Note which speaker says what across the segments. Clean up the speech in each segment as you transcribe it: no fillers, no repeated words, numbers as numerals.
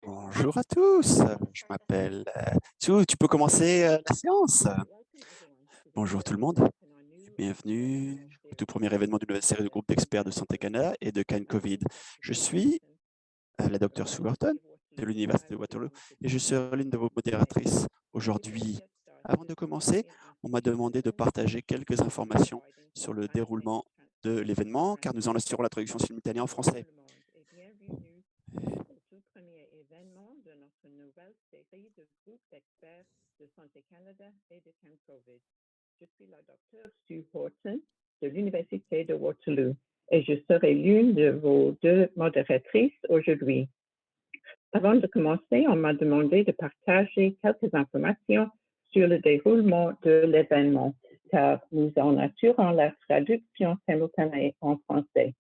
Speaker 1: Bonjour à tous, je m'appelle Sue, tu peux commencer la séance. Bonjour tout le monde, bienvenue au tout premier événement d'une nouvelle série de groupes d'experts de Santé Canada et de Can Covid. Je suis la docteure Sue Horton de l'Université de Waterloo et je serai l'une de vos modératrices aujourd'hui. Avant de commencer, on m'a demandé de partager quelques informations sur le déroulement de l'événement car nous en assurons la traduction simultanée en français.
Speaker 2: Au tout premier événement de notre nouvelle série de groupes d'experts de Santé Canada et de CanCovid. Je suis la docteure Sue Horton de l'Université de Waterloo et je serai l'une de vos deux modératrices aujourd'hui. Avant de commencer, on m'a demandé de partager quelques informations sur le déroulement de l'événement, car nous en assurons la traduction simultanée en français.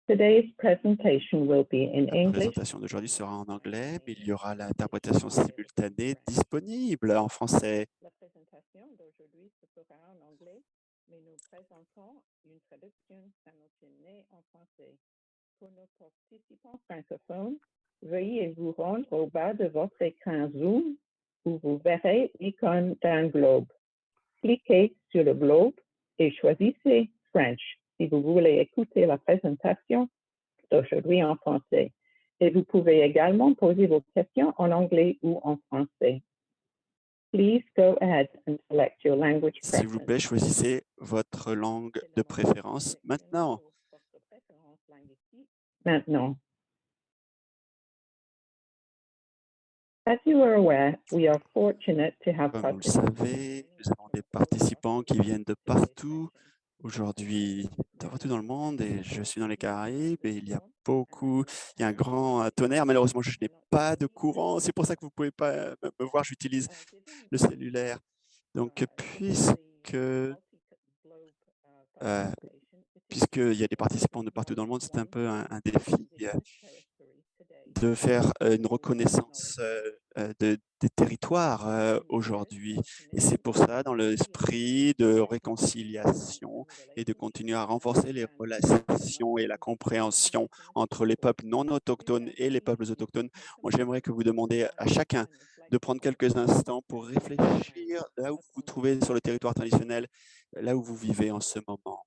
Speaker 2: Today's presentation will be in
Speaker 1: La
Speaker 2: English.
Speaker 1: présentation d'aujourd'hui sera en anglais, mais il y aura l'interprétation simultanée disponible en français.
Speaker 2: La présentation d'aujourd'hui se fera en anglais, mais nous présentons une traduction simultanée en français. Pour nos participants francophones, veuillez vous rendre au bas de votre écran Zoom où vous verrez l'icône d'un globe. Cliquez sur le globe et choisissez French si vous voulez écouter la présentation d'aujourd'hui en français. Et vous pouvez également poser vos questions en anglais ou en français. Please go ahead and select your language
Speaker 1: S'il vous
Speaker 2: preference.
Speaker 1: plaît, choisissez votre langue de préférence maintenant.
Speaker 2: Maintenant. As you are aware, we are fortunate to have
Speaker 1: Comme vous le savez, nous avons des participants qui viennent de partout aujourd'hui, de partout dans le monde, et je suis dans les Caraïbes, et il y a un grand tonnerre. Malheureusement, je n'ai pas de courant, c'est pour ça que vous ne pouvez pas me voir, j'utilise le cellulaire. Donc, puisqu'il y a des participants de partout dans le monde, c'est un peu un défi de faire une reconnaissance des territoires aujourd'hui. Et c'est pour ça, dans l'esprit de réconciliation et de continuer à renforcer les relations et la compréhension entre les peuples non autochtones et les peuples autochtones, j'aimerais que vous demandiez à chacun de prendre quelques instants pour réfléchir là où vous vous trouvez sur le territoire traditionnel, là où vous vivez en ce moment,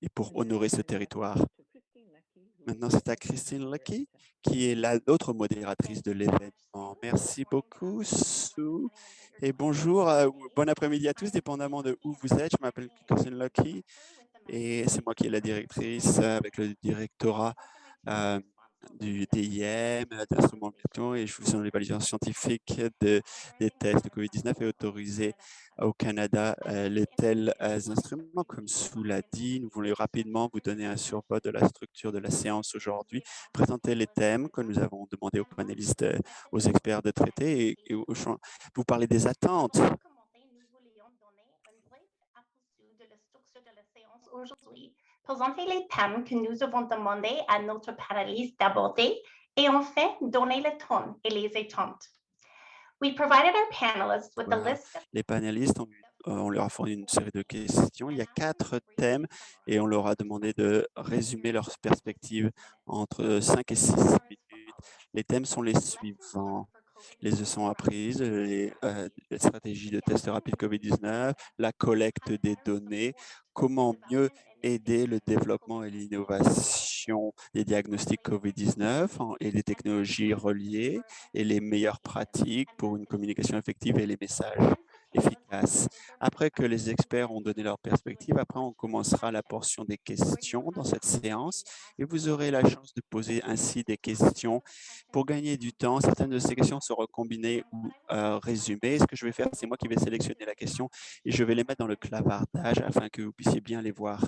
Speaker 1: et pour honorer ce territoire. Maintenant, c'est à Christine Lucky, qui est l'autre modératrice de l'événement. Merci beaucoup, Sue. Et bonjour, bon après-midi à tous, dépendamment de où vous êtes. Je m'appelle Christine Lucky et c'est moi qui est la directrice avec le directorat du DIM, d'instruments médicaux, et je suis dans les validations scientifiques des tests de COVID-19 et autorisé au Canada les tels instruments. Comme Sue l'a dit, nous voulons rapidement vous donner un survol de la structure de la séance aujourd'hui, présenter les thèmes que nous avons demandé aux panélistes, aux experts de traiter et vous parler des attentes.
Speaker 3: Nous voulions donner un bref aperçu de la structure de la séance aujourd'hui, présenter les thèmes que nous avons demandé à notre panéliste d'aborder et enfin donner le ton et les attentes. We provided our panelists with a list of...
Speaker 1: Les panélistes, on leur a fourni une série de questions. Il y a 4 thèmes et on leur a demandé de résumer leurs perspectives entre 5 et 6 minutes. Les thèmes sont les suivants: les leçons apprises, les stratégies de test rapide COVID-19, la collecte des données, comment mieux aider le développement et l'innovation des diagnostics COVID-19 et des technologies reliées et les meilleures pratiques pour une communication effective et les messages efficaces. Après que les experts ont donné leur perspective, après on commencera la portion des questions dans cette séance et vous aurez la chance de poser ainsi des questions. Pour gagner du temps, certaines de ces questions seront combinées ou résumées. Ce que je vais faire, c'est moi qui vais sélectionner la question et je vais les mettre dans le clavardage afin que vous puissiez bien les voir.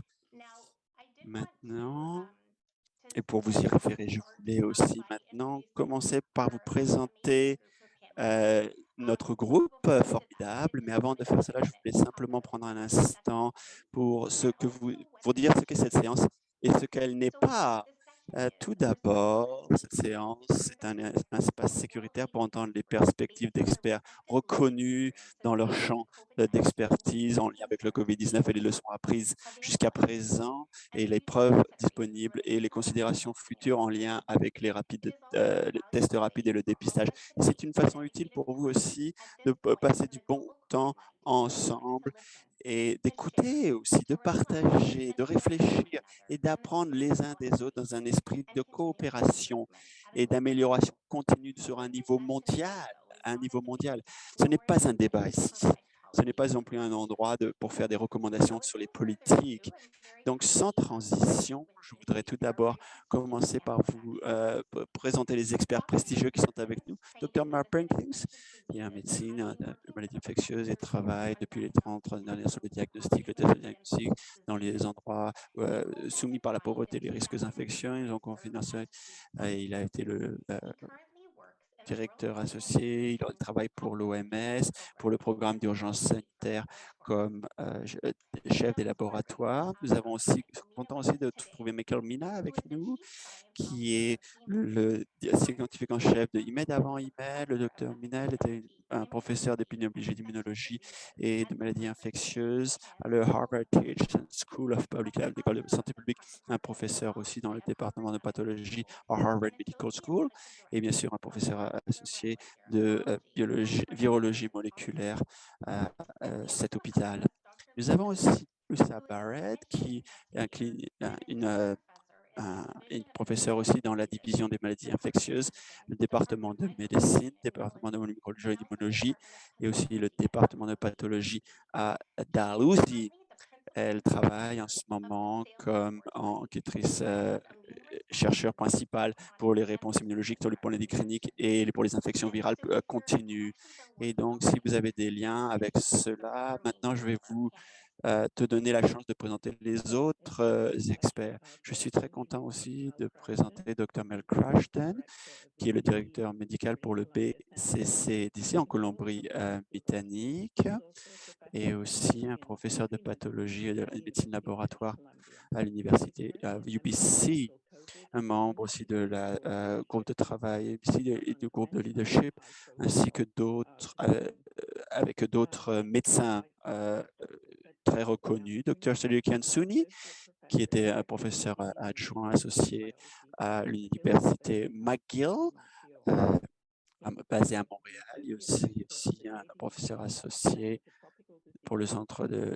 Speaker 1: Maintenant, et pour vous y référer, je voulais aussi maintenant commencer par vous présenter notre groupe formidable. Mais avant de faire cela, je voulais simplement prendre un instant pour dire ce qu'est cette séance et ce qu'elle n'est pas. Tout d'abord, cette séance est un espace sécuritaire pour entendre les perspectives d'experts reconnus dans leur champ d'expertise en lien avec le COVID-19 et les leçons apprises jusqu'à présent et les preuves disponibles et les considérations futures en lien avec les tests rapides et le dépistage. C'est une façon utile pour vous aussi de passer du bon temps ensemble et d'écouter aussi, de partager, de réfléchir et d'apprendre les uns des autres dans un esprit de coopération et d'amélioration continue sur un niveau mondial. Ce n'est pas un débat ici. Ce n'est pas non plus un endroit pour faire des recommandations sur les politiques. Donc, sans transition, je voudrais tout d'abord commencer par vous présenter les experts prestigieux qui sont avec nous. Dr. Mark Perkins, qui est en médecine, de maladies infectieuses et travaille depuis les 30 dernières années sur le diagnostic, le test de diagnostic dans les endroits soumis par la pauvreté, les risques infectieux. Donc, il a été le directeur associé, il travaille pour l'OMS, pour le programme d'urgence sanitaire comme chef des laboratoires. Nous avons aussi, content aussi de trouver Michael Mina avec nous, qui est le scientifique en chef de IMED avant IMED. Le docteur Mina était un professeur d'épidémiologie, d'immunologie et de maladies infectieuses à le Harvard T.H. School of Public Health, l'école de santé publique, un professeur aussi dans le département de pathologie à Harvard Medical School et bien sûr un professeur associé de virologie moléculaire à cet hôpital. Nous avons aussi Lisa Barrett, qui est une professeure aussi dans la division des maladies infectieuses, le département de médecine, département de microbiologie et d'immunologie, et aussi le département de pathologie à Dalhousie. Elle travaille en ce moment comme enquêtrice chercheur principal pour les réponses immunologiques sur les maladies cliniques et pour les infections virales continues. Et donc, si vous avez des liens avec cela, maintenant, je vais vous te donner la chance de présenter les autres experts. Je suis très content aussi de présenter Dr. Mel Crushton, qui est le directeur médical pour le BCCDC en Colombie-Britannique et aussi un professeur de pathologie et de médecine laboratoire à l'université UBC, un membre aussi de la groupe de travail et du groupe de leadership, ainsi que d'autres, avec d'autres médecins très reconnus. Dr. Selyukian Souni, qui était un professeur adjoint associé à l'université McGill, basé à Montréal, et aussi un professeur associé pour le centre de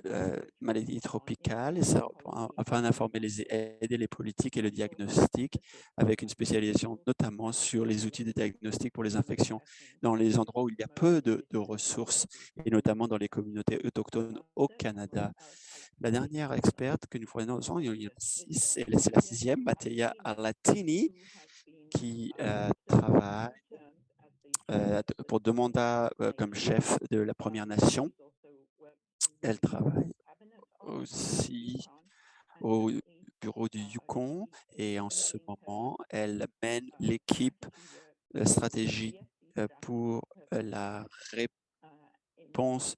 Speaker 1: maladies tropicales, et ça, afin d'informer aider les politiques et le diagnostic, avec une spécialisation notamment sur les outils de diagnostic pour les infections dans les endroits où il y a peu de ressources, et notamment dans les communautés autochtones au Canada. La dernière experte que nous prenons, il y en a 6, c'est la 6e, Mattia Alatini, qui travaille pour 2 mandats comme chef de la Première Nation. Elle travaille aussi au bureau du Yukon et en ce moment, elle mène l'équipe de stratégie pour la réponse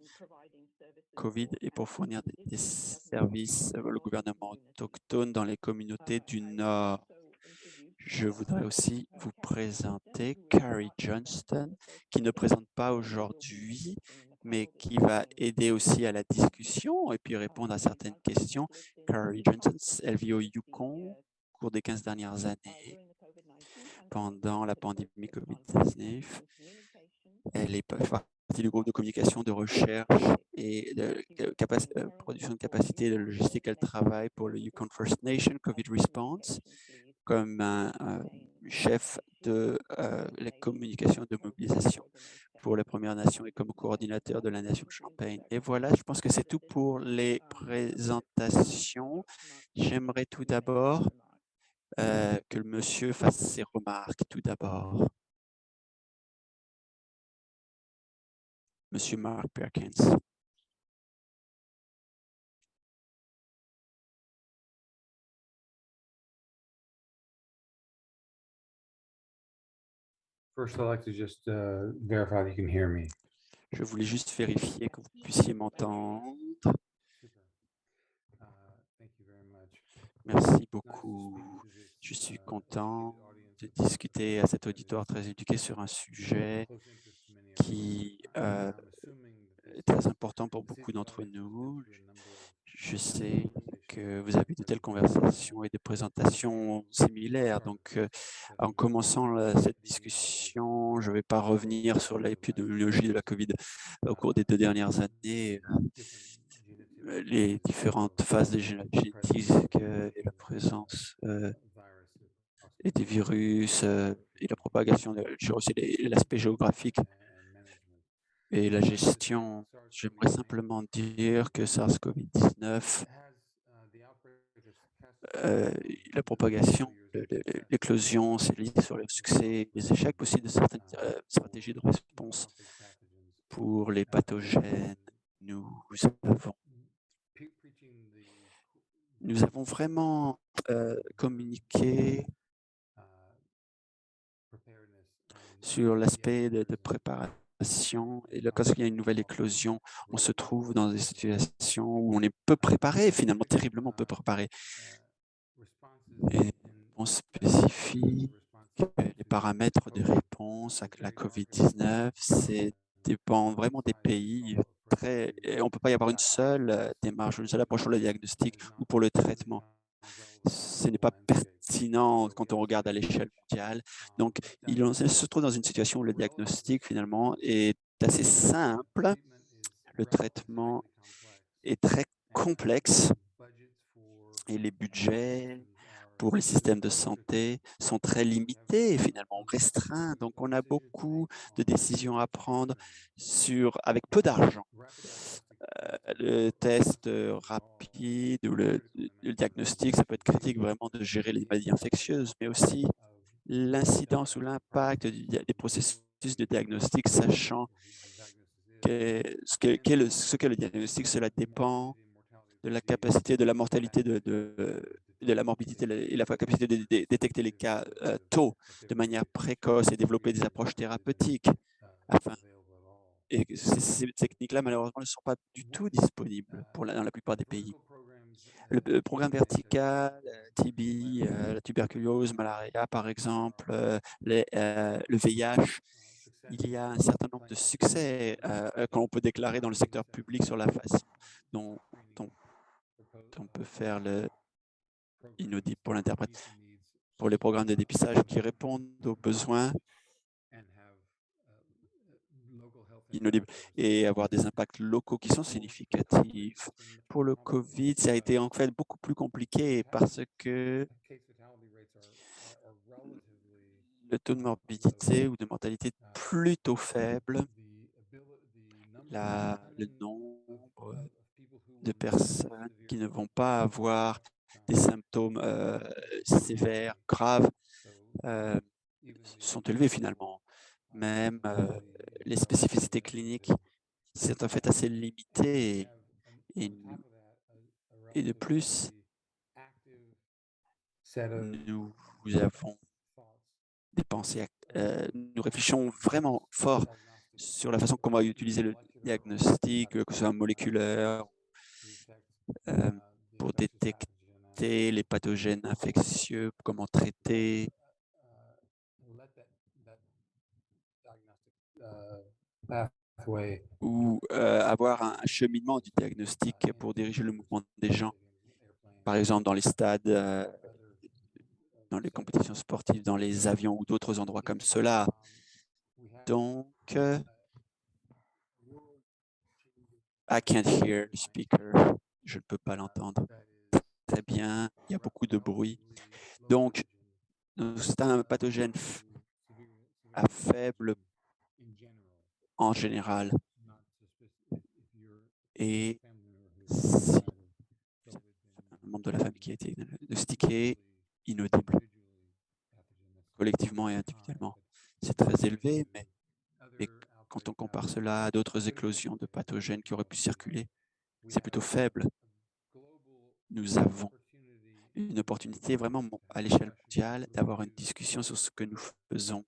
Speaker 1: COVID et pour fournir des services au gouvernement autochtone dans les communautés du Nord. Je voudrais aussi vous présenter Carrie Johnston, qui ne présente pas aujourd'hui, mais qui va aider aussi à la discussion et puis répondre à certaines questions. Carrie Johnston, elle vit au Yukon au cours des 15 dernières années pendant la pandémie COVID-19. Elle est partie du groupe de communication, de recherche et de production de capacité de logistique. Elle travaille pour le Yukon First Nation COVID Response comme un chef de la communication de mobilisation pour la Première Nation et comme coordinateur de la Nation Champagne. Et voilà, je pense que c'est tout pour les présentations. J'aimerais tout d'abord que le monsieur fasse ses remarques tout d'abord. Monsieur Mark Perkins.
Speaker 4: First, I'd like to just verify that you can hear me.
Speaker 1: Je voulais juste vérifier que vous puissiez m'entendre.
Speaker 4: Super. Thank you very much.
Speaker 1: Merci beaucoup. Je suis content de discuter à cet auditoire très éduqué sur un sujet qui est très important pour beaucoup d'entre nous. Je sais que vous avez de telles conversations et des présentations similaires. Donc, en commençant cette discussion, je ne vais pas revenir sur l'épidémiologie de la COVID au cours des 2 dernières années, les différentes phases de génétique et la présence et des virus et la propagation, aussi l'aspect géographique et la gestion. J'aimerais simplement dire que SARS-CoV-19, la propagation, l'éclosion, c'est lié sur le succès et les échecs aussi de certaines stratégies de réponse pour les pathogènes. Nous avons vraiment communiqué sur l'aspect de préparation. Et là, quand il y a une nouvelle éclosion, on se trouve dans des situations où on est peu préparé, finalement terriblement peu préparé. Et on spécifie que les paramètres de réponse à la COVID-19, c'est dépend vraiment des pays. Et on ne peut pas y avoir une seule démarche, une seule approche pour le diagnostic ou pour le traitement. Ce n'est pas pertinent quand on regarde à l'échelle mondiale. Donc, il se trouve dans une situation où le diagnostic, finalement, est assez simple. Le traitement est très complexe et les budgets pour les systèmes de santé sont très limités, finalement restreints. Donc, on a beaucoup de décisions à prendre avec peu d'argent. Le test rapide ou le diagnostic, ça peut être critique vraiment de gérer les maladies infectieuses, mais aussi l'incidence ou l'impact des processus de diagnostic, sachant que ce qu'est le diagnostic, cela dépend de la capacité de la mortalité, de la morbidité et la capacité de détecter les cas tôt, de manière précoce et développer des approches thérapeutiques. Et ces techniques-là, malheureusement, ne sont pas du tout disponibles dans la plupart des pays. Le programme vertical, TB, la tuberculose, malaria, par exemple, le VIH, il y a un certain nombre de succès qu'on peut déclarer dans le secteur public sur la façon dont on peut faire le inaudible pour l'interprète, pour les programmes de dépistage qui répondent aux besoins inaudibles et avoir des impacts locaux qui sont significatifs. Pour le COVID, ça a été en fait beaucoup plus compliqué parce que le taux de morbidité ou de mortalité est plutôt faible. Le nombre de personnes qui ne vont pas avoir des symptômes sévères, graves, sont élevés finalement. Même les spécificités cliniques, c'est en fait assez limité. Et de plus, nous avons des pensées, nous réfléchissons vraiment fort sur la façon comment utiliser le diagnostic, que ce soit moléculaire, pour détecter les pathogènes infectieux, comment traiter. Ou avoir un cheminement du diagnostic pour diriger le mouvement des gens. Par exemple, dans les stades, dans les compétitions sportives, dans les avions ou d'autres endroits comme cela. Donc, I can't hear the speaker. Je ne peux pas l'entendre. Très bien, il y a beaucoup de bruit. Donc, c'est un pathogène à faible en général. Et si un membre de la famille qui a été diagnostiqué, inaudible, collectivement et individuellement. C'est très élevé, mais quand on compare cela à d'autres éclosions de pathogènes qui auraient pu circuler, c'est plutôt faible. Nous avons une opportunité vraiment à l'échelle mondiale d'avoir une discussion sur ce que nous faisons.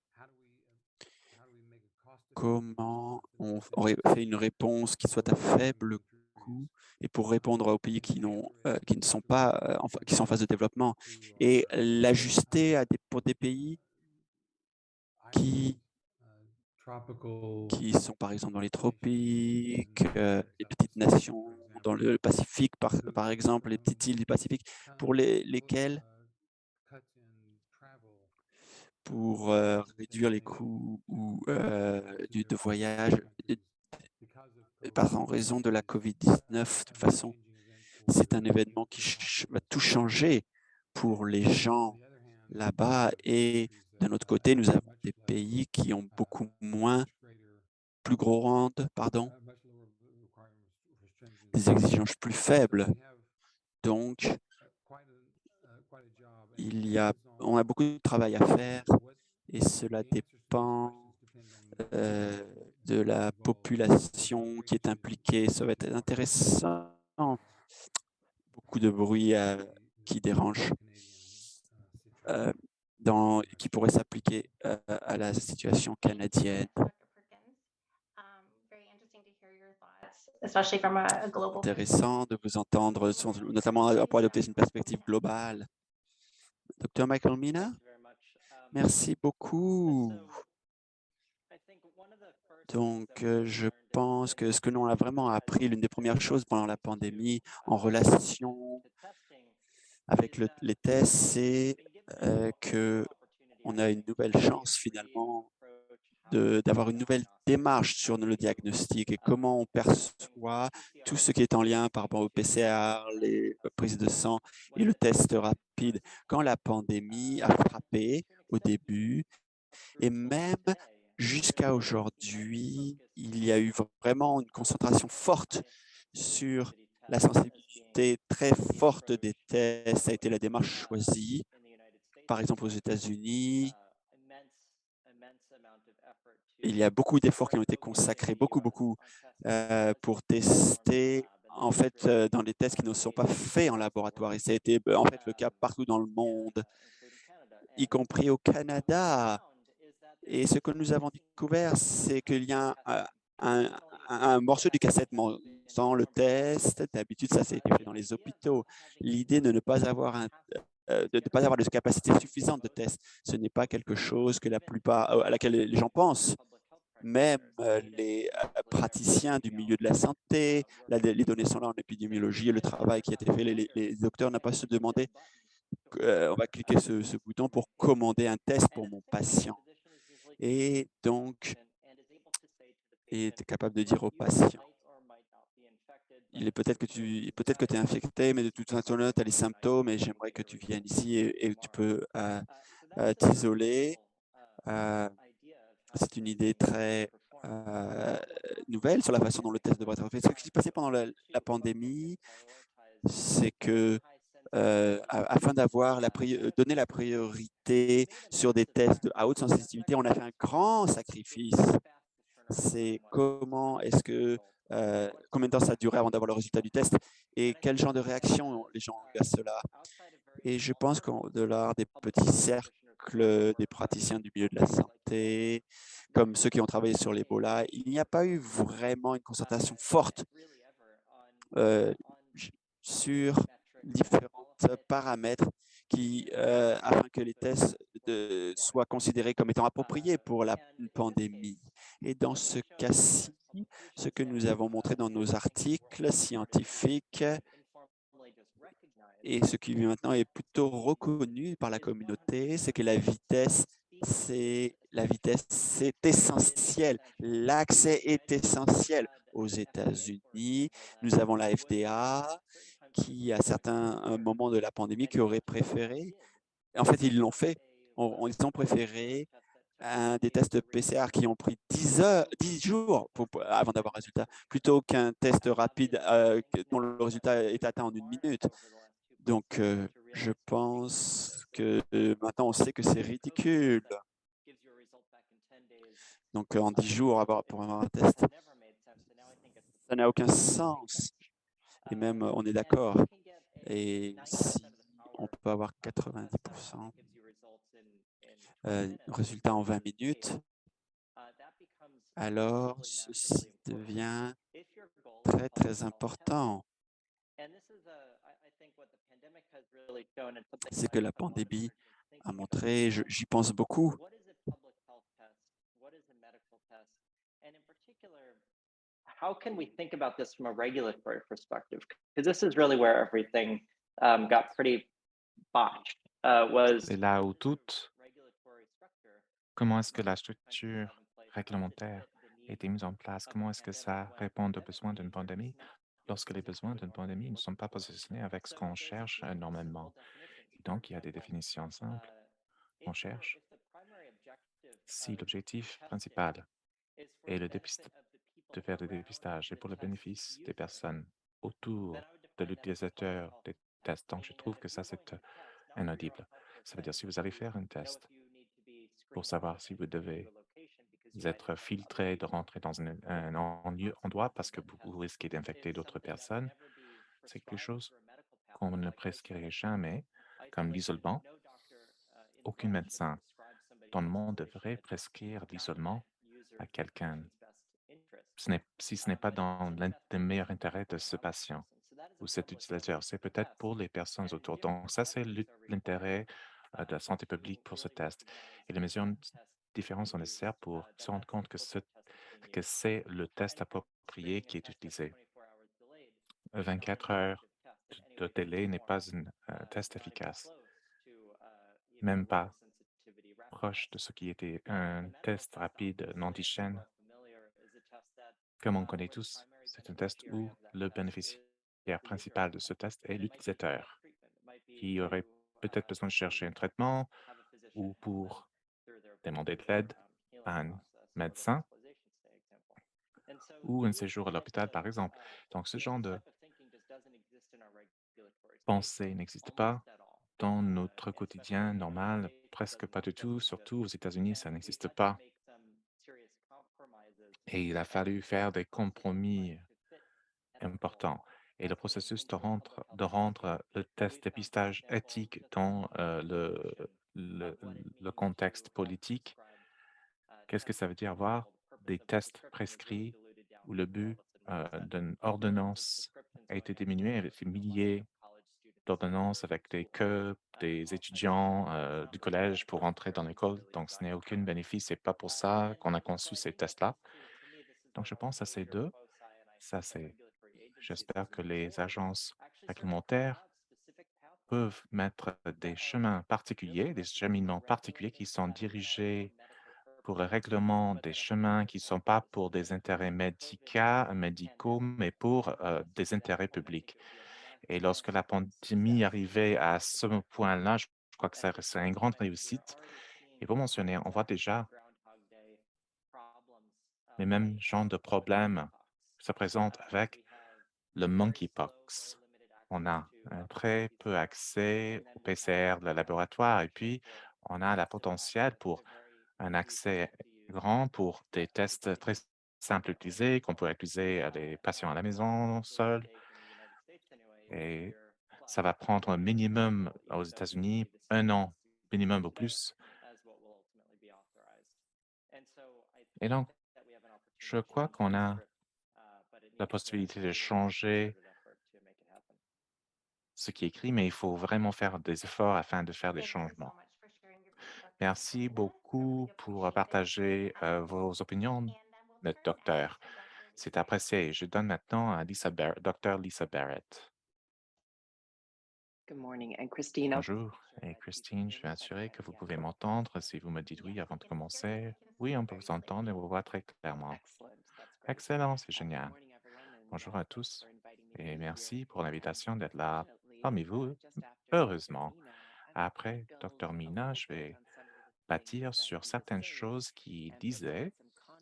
Speaker 1: Comment on aurait fait une réponse qui soit à faible beaucoup et pour répondre aux pays qui ne sont pas, qui sont en phase de développement et l'ajuster pour des pays qui sont par exemple dans les tropiques, les petites nations dans le Pacifique, par exemple, les petites îles du Pacifique, pour lesquelles, pour réduire les coûts de voyage, en raison de la COVID-19, de toute façon, c'est un événement qui va tout changer pour les gens là-bas. Et d'un autre côté, nous avons des pays qui ont beaucoup plus grandes, des exigences plus faibles. Donc, on a beaucoup de travail à faire et cela dépend de la population qui est impliquée. Ça va être intéressant. Beaucoup de bruit qui dérange, qui pourrait s'appliquer à la situation canadienne.
Speaker 3: Especially from a global
Speaker 1: Intéressant de vous entendre, notamment pour adopter une perspective globale. Dr. Michael Mina, merci beaucoup. Donc, je pense que ce que nous avons vraiment appris, l'une des premières choses pendant la pandémie en relation avec les tests, c'est qu'on a une nouvelle chance finalement d'avoir une nouvelle démarche sur le diagnostic et comment on perçoit tout ce qui est en lien par rapport au PCR, les prises de sang et le test rapide. Quand la pandémie a frappé au début et même jusqu'à aujourd'hui, il y a eu vraiment une concentration forte sur la sensibilité très forte des tests. Ça a été la démarche choisie, par exemple aux États-Unis. Il y a beaucoup d'efforts qui ont été consacrés, beaucoup, pour tester, en fait, dans des tests qui ne sont pas faits en laboratoire. Et ça a été, en fait, le cas partout dans le monde, y compris au Canada. Et ce que nous avons découvert, c'est qu'il y a un morceau du cassette sans le test. D'habitude, ça s'est été fait dans les hôpitaux. L'idée de ne pas avoir de capacité suffisante de test, ce n'est pas quelque chose que à laquelle les gens pensent. Même les praticiens du milieu de la santé, les données sont là en épidémiologie et le travail qui a été fait, les docteurs n'ont pas se demander on va cliquer ce bouton pour commander un test pour mon patient. Et donc, tu es capable de dire au patient, peut-être que tu es infecté, mais de toute façon, tu as les symptômes et j'aimerais que tu viennes ici et tu peux t'isoler. C'est une idée très nouvelle sur la façon dont le test devrait être fait. Ce qui s'est passé pendant la pandémie, c'est que afin donner la priorité sur des tests à haute sensibilité, on a fait un grand sacrifice. C'est combien de temps ça a duré avant d'avoir le résultat du test et quel genre de réaction les gens ont eu à cela. Et je pense qu'au-delà des petits cercles des praticiens du milieu de la santé, comme ceux qui ont travaillé sur l'Ebola, il n'y a pas eu vraiment une concertation forte sur différents paramètres afin que les tests soient considérés comme étant appropriés pour la pandémie. Et dans ce cas-ci, ce que nous avons montré dans nos articles scientifiques et ce qui maintenant est plutôt reconnu par la communauté, c'est que la vitesse, c'est essentiel. L'accès est essentiel. Aux États-Unis, nous avons la FDA qui, à certains moments de la pandémie, qui aurait préféré, en fait, ils l'ont fait, ils ont préféré des tests PCR qui ont pris 10 jours avant d'avoir un résultat, plutôt qu'un test rapide dont le résultat est atteint en 1 minute. Donc, je pense que maintenant, on sait que c'est ridicule. Donc, en 10 jours pour avoir un test, ça n'a aucun sens. Et même, on est d'accord. Et si on peut avoir 90% résultat en 20 minutes, alors ceci devient très, très important. C'est que la pandémie a montré, j'y pense beaucoup.
Speaker 5: How can we think about this from a regulatory perspective? Because this is really where everything got pretty botched.
Speaker 6: C'est là où tout, comment est-ce que la structure réglementaire a été mise en place? Comment est-ce que ça répond aux besoins d'une pandémie lorsque les besoins d'une pandémie ne sont pas positionnés avec ce qu'on cherche normalement? Et donc, il y a des définitions simples qu'on cherche. Si l'objectif principal est de faire des dépistages et pour le bénéfice des personnes autour de l'utilisateur des tests, donc je trouve que ça, c'est inaudible. Ça veut dire si vous allez faire un test pour savoir si vous devez être filtré de rentrer dans un endroit parce que vous risquez d'infecter d'autres personnes, c'est quelque chose qu'on ne prescrirait jamais, comme l'isolement. Aucun médecin dans le monde devrait prescrire l'isolement à quelqu'un si ce n'est pas dans le meilleur intérêt de ce patient ou cet utilisateur. C'est peut-être pour les personnes autour. Donc, ça, c'est l'intérêt de la santé publique pour ce test. Et les mesures différentes sont nécessaires pour se rendre compte que c'est le test approprié qui est utilisé. 24 heures de délai n'est pas un test efficace, même pas proche de ce qui était un test rapide d'antigène. Comme on connaît tous, c'est un test où le bénéficiaire principal de ce test est l'utilisateur, qui aurait peut-être besoin de chercher un traitement ou pour demander de l'aide à un médecin ou un séjour à l'hôpital, par exemple. Donc, ce genre de pensée n'existe pas dans notre quotidien normal, presque pas du tout, surtout aux États-Unis, ça n'existe pas. Et il a fallu faire des compromis importants. Et le processus de rendre le test dépistage éthique dans le, le contexte politique, qu'est-ce que ça veut dire avoir des tests prescrits où le but d'une ordonnance a été diminué avec des milliers d'ordonnances avec des queues des étudiants du collège pour entrer dans l'école. Donc, ce n'est aucun bénéfice. C'est pas pour ça qu'on a conçu ces tests-là. Donc, je pense à ces deux. Ça, c'est, j'espère que les agences réglementaires peuvent mettre des chemins particuliers, des cheminements particuliers qui sont dirigés pour le règlement des chemins qui ne sont pas pour des intérêts médicaux, mais pour des intérêts publics. Et lorsque la pandémie arrivait à ce point-là, je crois que ça c'est une grande réussite. Et vous mentionnez, on voit déjà les mêmes genres de problèmes se présentent avec le monkeypox. On a un très peu accès au PCR de laboratoire et puis on a la potentiel pour un accès grand pour des tests très simples à utiliser, qu'on peut utiliser à des patients à la maison seuls. Et ça va prendre un minimum aux États-Unis, 1 an minimum ou plus. Et donc, je crois qu'on a la possibilité de changer ce qui est écrit, mais il faut vraiment faire des efforts afin de faire des changements. Merci beaucoup pour partager vos opinions, le docteur. C'est apprécié. Je donne maintenant à Dr. Lisa Barrett. Bonjour, et Christine, je vais assurer que vous pouvez m'entendre si vous me dites oui avant de commencer. Oui, on peut vous entendre et vous voir très clairement. Excellent, c'est génial. Bonjour à tous et merci pour l'invitation d'être là parmi vous. Heureusement, après Dr. Mina, je vais bâtir sur certaines choses qu'il disait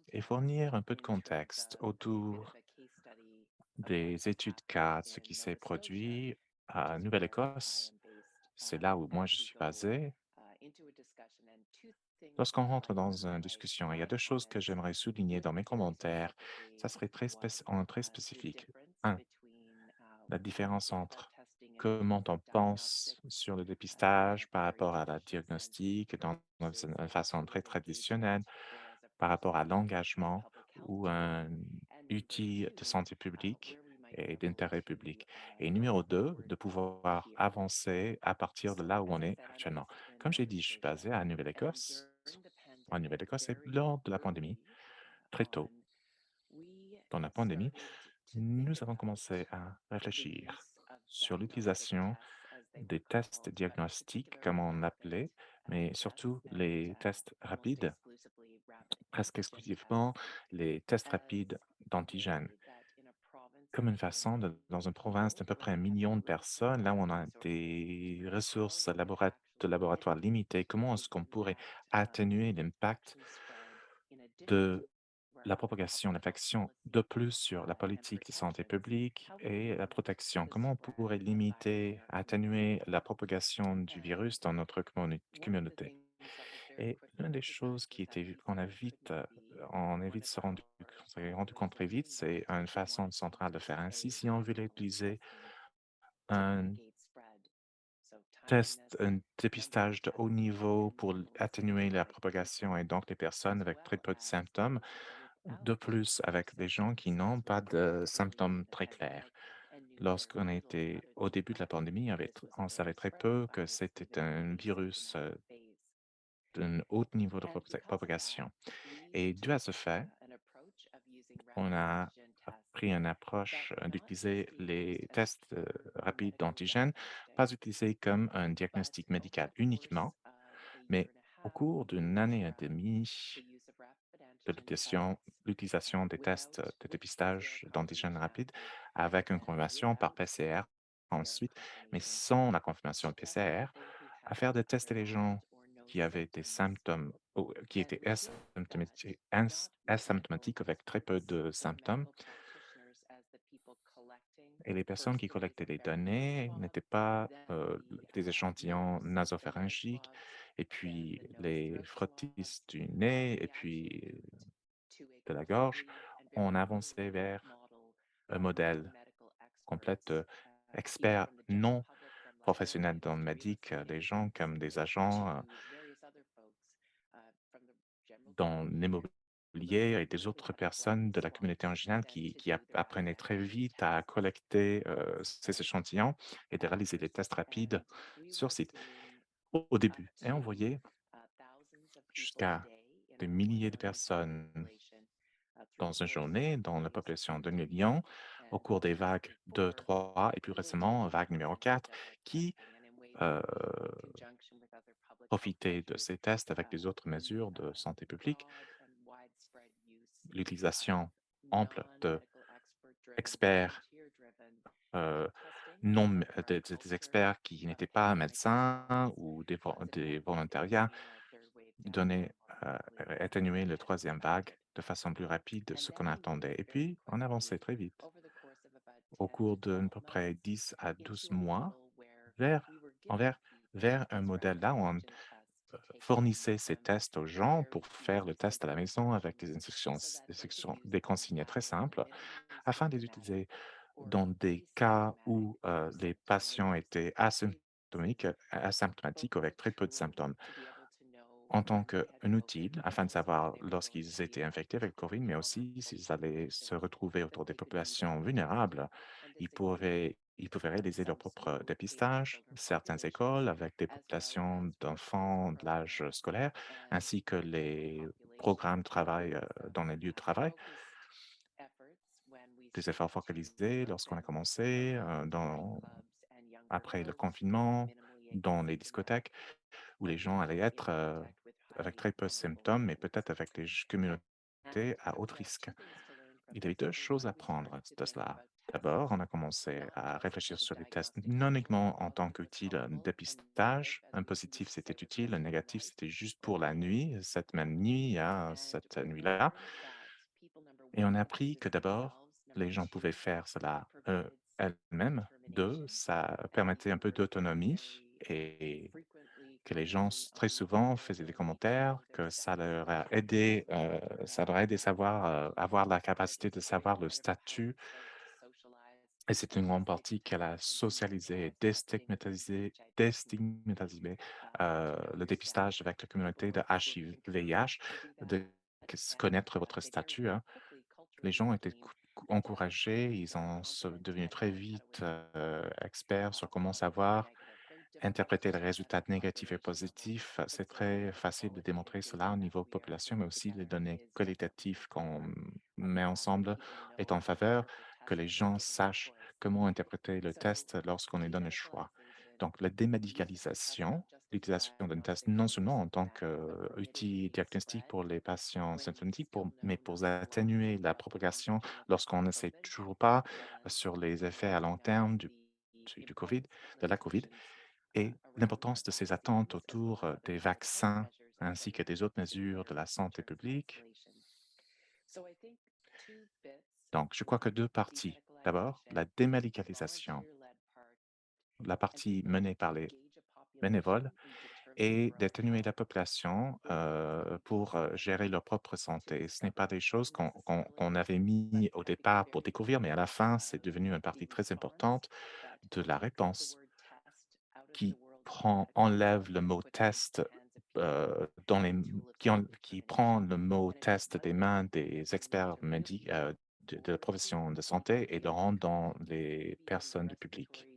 Speaker 6: et fournir un peu de contexte autour des études cas, ce qui s'est produit à Nouvelle-Écosse. C'est là où moi je suis basé. Lorsqu'on rentre dans une discussion, il y a deux choses que j'aimerais souligner dans mes commentaires. Ça serait très spécifique. Un, la différence entre comment on pense sur le dépistage par rapport à la diagnostic dans une façon très traditionnelle, par rapport à l'engagement ou un outil de santé publique et d'intérêt public. Et numéro 2, de pouvoir avancer à partir de là où on est actuellement. Comme j'ai dit, je suis basé à Nouvelle-Écosse, en Nouvelle-Écosse, et lors de la pandémie, très tôt dans la pandémie, nous avons commencé à réfléchir sur l'utilisation des tests diagnostiques, comme on l'appelait, mais surtout les tests rapides, presque exclusivement les tests rapides d'antigènes, comme une façon, dans une province d'à peu près 1 million de personnes, là où on a des ressources de laboratoire limitées, comment est-ce qu'on pourrait atténuer l'impact de la propagation de l'infection de plus sur la politique de santé publique et la protection? Comment on pourrait limiter, atténuer la propagation du virus dans notre communauté? Et l'une des choses qui était, on a vite s'est rendu compte très vite, c'est une façon centrale de faire ainsi. Si on voulait utiliser un un dépistage de haut niveau pour atténuer la propagation et donc les personnes avec très peu de symptômes, de plus avec des gens qui n'ont pas de symptômes très clairs. Lorsqu'on était au début de la pandémie, on savait très peu que c'était un virus d'un haut niveau de propagation. Et dû à ce fait, on a pris une approche d'utiliser les tests rapides d'antigènes, pas utilisés comme un diagnostic médical uniquement, mais au cours d'une année et demie de l'utilisation des tests de dépistage d'antigènes rapides avec une confirmation par PCR ensuite, mais sans la confirmation PCR, à faire des tests les gens qui avaient des symptômes ou qui étaient asymptomatiques avec très peu de symptômes. Et les personnes qui collectaient les données n'étaient pas des échantillons nasopharyngiques, et puis les frottis du nez, et puis de la gorge. On avançait vers un modèle complet d'experts non professionnels dans le médic, des gens comme des agents dans l'immobilier et des autres personnes de la communauté en général qui apprenaient très vite à collecter ces échantillons et de réaliser des tests rapides sur site au début. Et on voyait jusqu'à des milliers de personnes dans une journée, dans la population de millions, au cours des vagues 2, 3 et plus récemment, vague numéro 4, qui euh, profitaient de ces tests avec les autres mesures de santé publique, l'utilisation ample d'experts euh, non, des experts qui n'étaient pas médecins ou des volontariats donnaient, atténuer le troisième vague de façon plus rapide de ce qu'on attendait. Et puis, on avançait très vite au cours d'à peu près 10 à 12 mois vers, envers, vers un modèle là où on fournissait ces tests aux gens pour faire le test à la maison avec des consignes très simples afin de les utiliser dans des cas où les patients étaient asymptomatiques avec très peu de symptômes en tant qu'un outil afin de savoir lorsqu'ils étaient infectés avec le COVID, mais aussi s'ils allaient se retrouver autour des populations vulnérables, ils pouvaient réaliser leur propre dépistage. Certaines écoles avec des populations d'enfants de l'âge scolaire, ainsi que les programmes de travail dans les lieux de travail, des efforts focalisés lorsqu'on a commencé après le confinement, dans les discothèques où les gens allaient être avec très peu de symptômes, mais peut-être avec des communautés à haut risque. Il y avait deux choses à prendre de cela. D'abord, on a commencé à réfléchir sur les tests non uniquement en tant qu'outil de dépistage. Un positif, c'était utile. Un négatif, c'était juste pour la nuit, cette même nuit, cette nuit-là. Et on a appris que d'abord, les gens pouvaient faire cela elles-mêmes. Deux, ça permettait un peu d'autonomie et que les gens très souvent faisaient des commentaires, que ça leur a aidé à savoir, avoir la capacité de savoir le statut. Et c'est une grande partie qu'elle a socialisé et déstigmatisé le dépistage avec la communauté de HIV-VIH, de connaître votre statut, hein. les gens étaient encouragés, ils ont devenu très vite experts sur comment savoir interpréter les résultats négatifs et positifs. C'est très facile de démontrer cela au niveau population, mais aussi les données qualitatives qu'on met ensemble est en faveur que les gens sachent comment interpréter le test lorsqu'on les donne le choix. Donc, la démédicalisation, l'utilisation d'un test non seulement en tant qu'outil diagnostic pour les patients symptomatiques, mais pour atténuer la propagation lorsqu'on ne sait toujours pas sur les effets à long terme du COVID, de la COVID, et l'importance de ces attentes autour des vaccins ainsi que des autres mesures de la santé publique. Donc, je crois que deux parties. D'abord, la démédicalisation, la partie menée par les bénévoles, et d'atténuer la population pour gérer leur propre santé. Ce n'est pas des choses qu'on avait mis au départ pour découvrir, mais à la fin, c'est devenu une partie très importante de la réponse qui enlève le mot test qui prend le mot test des mains des experts de la profession de santé et le rend dans les personnes du public.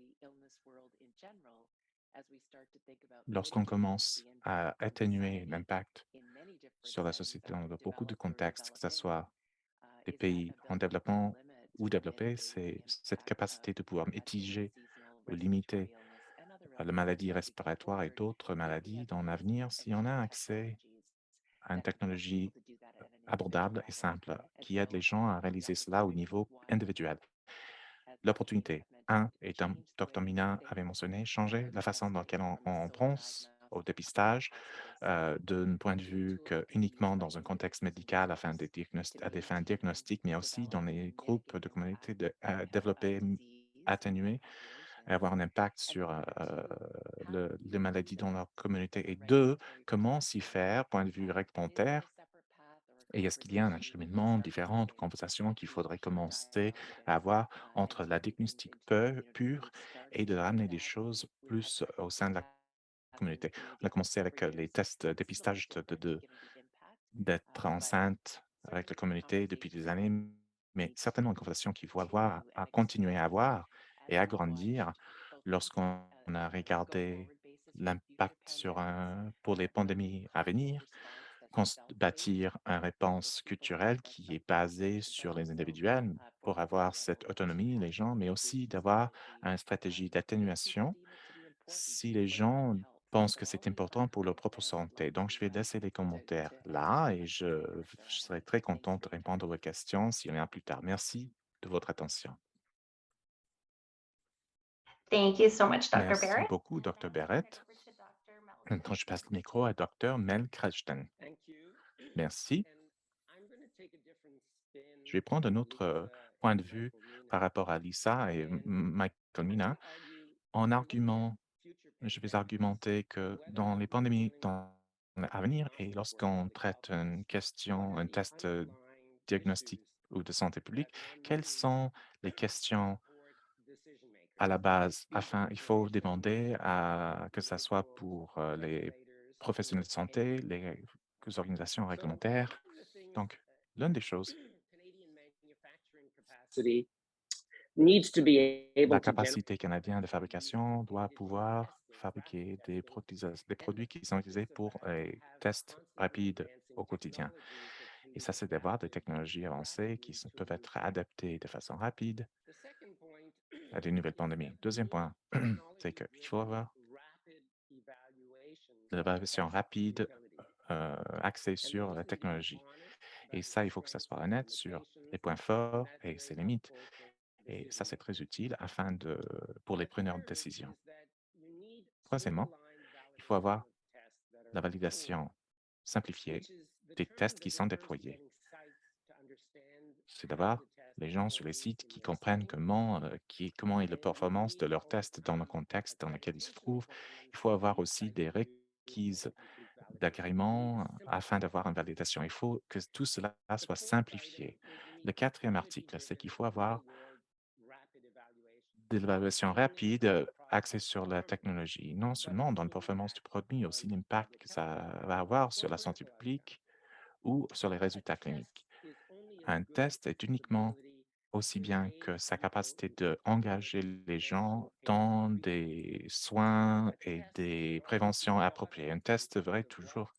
Speaker 6: Lorsqu'on commence à atténuer l'impact sur la société dans beaucoup de contextes, que ce soit des pays en développement ou développés, c'est cette capacité de pouvoir mitiger ou limiter la maladie respiratoire et d'autres maladies dans l'avenir si on a accès à une technologie abordable et simple qui aide les gens à réaliser cela au niveau individuel. L'opportunité, un, et comme Dr. Mina avait mentionné, changer la façon dans laquelle on pense au dépistage d'un point de vue que uniquement dans un contexte médical à des fins diagnostiques, mais aussi dans les groupes de communautés développés, atténués, et avoir un impact sur les maladies dans leur communauté. Et deux, comment s'y faire, point de vue réglementaire, et est-ce qu'il y a un acheminement différent de conversations qu'il faudrait commencer à avoir entre la diagnostic pure et de ramener des choses plus au sein de la communauté? On a commencé avec les tests de dépistage d'être enceinte avec la communauté depuis des années, mais certainement une conversation qu'il faut avoir, à continuer à avoir et à grandir lorsqu'on a regardé l'impact pour les pandémies à venir, bâtir une réponse culturelle qui est basée sur les individuels pour avoir cette autonomie, les gens, mais aussi d'avoir une stratégie d'atténuation si les gens pensent que c'est important pour leur propre santé. Donc, je vais laisser les commentaires là et je serai très content de répondre à vos questions s'il y en a plus tard. Merci de votre attention.
Speaker 3: Thank you so much, Dr.
Speaker 6: Merci
Speaker 3: Barrett.
Speaker 6: beaucoup, Dr. Barrett. Maintenant, je passe le micro à Dr. Mel Krajden. Merci. Je vais prendre un autre point de vue par rapport à Lisa et Michael Mina. Je vais argumenter que dans les pandémies à venir et lorsqu'on traite une question, un test diagnostic ou de santé publique, quelles sont les questions à la base il faut demander que ce soit pour les professionnels de santé, les organisations réglementaires. Donc, l'une des choses, la capacité canadienne de fabrication doit pouvoir fabriquer des produits qui sont utilisés pour les tests rapides au quotidien. Et ça, c'est d'avoir des technologies avancées qui peuvent être adaptées de façon rapide à des nouvelles pandémies. Deuxième point, c'est qu'il faut avoir de l'évaluation rapide axée sur la technologie. Et ça, il faut que ça soit honnête sur les points forts et ses limites. Et ça, c'est très utile pour les preneurs de décision. Troisièmement, il faut avoir la validation simplifiée des tests qui sont déployés. C'est d'avoir les gens sur les sites qui comprennent comment est la performance de leurs tests dans le contexte dans lequel ils se trouvent. Il faut avoir aussi des requises d'agrément afin d'avoir une validation. Il faut que tout cela soit simplifié. Le quatrième article, c'est qu'il faut avoir de l'évaluation rapide axée sur la technologie, non seulement dans la performance du produit, mais aussi l'impact que ça va avoir sur la santé publique ou sur les résultats cliniques. Un test est uniquement aussi bien que sa capacité d'engager les gens dans des soins et des préventions appropriées. Un test devrait toujours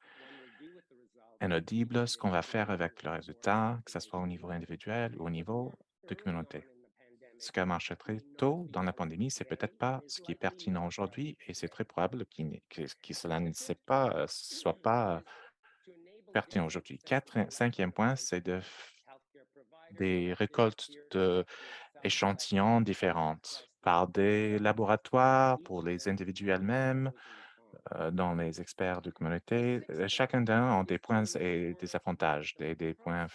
Speaker 6: inaudible ce qu'on va faire avec le résultat, que ce soit au niveau individuel ou au niveau de communauté. Ce qui a marché très tôt dans la pandémie, c'est peut-être pas ce qui est pertinent aujourd'hui et c'est très probable que cela ne soit pas pertinent aujourd'hui. Cinquième point, c'est des récoltes d'échantillons différentes par des laboratoires pour les individus elles-mêmes, dans les experts de communauté. Chacun d'eux ont des points et des avantages, des points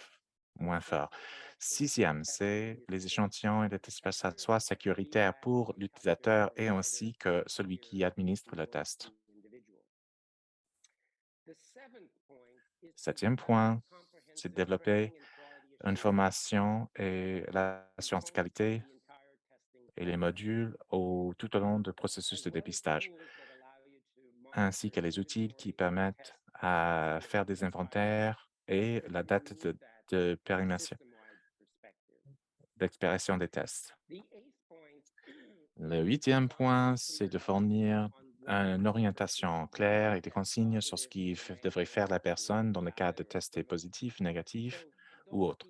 Speaker 6: moins forts. Sixième, c'est les échantillons et les tests spatiaux soient sécuritaires pour l'utilisateur et ainsi que celui qui administre le test. Septième point, c'est de développer une formation et l'assurance de qualité et les modules tout au long du processus de dépistage, ainsi que les outils qui permettent à faire des inventaires et la date de périmation, d'expiration des tests. Le huitième point, c'est de fournir une orientation claire et des consignes sur ce qu'il devrait faire la personne dans le cas de tester positif, négatif ou autre.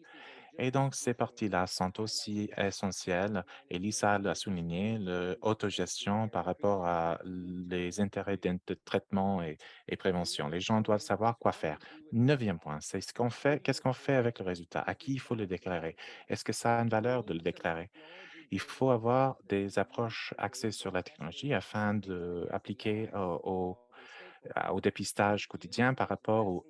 Speaker 6: Et donc, ces parties-là sont aussi essentielles et Lisa l'a souligné, l'autogestion par rapport à les intérêts de traitement et prévention. Les gens doivent savoir quoi faire. Neuvième point, c'est ce qu'on fait, qu'est-ce qu'on fait avec le résultat? À qui il faut le déclarer? Est-ce que ça a une valeur de le déclarer? Il faut avoir des approches axées sur la technologie afin d'appliquer au dépistage quotidien par rapport au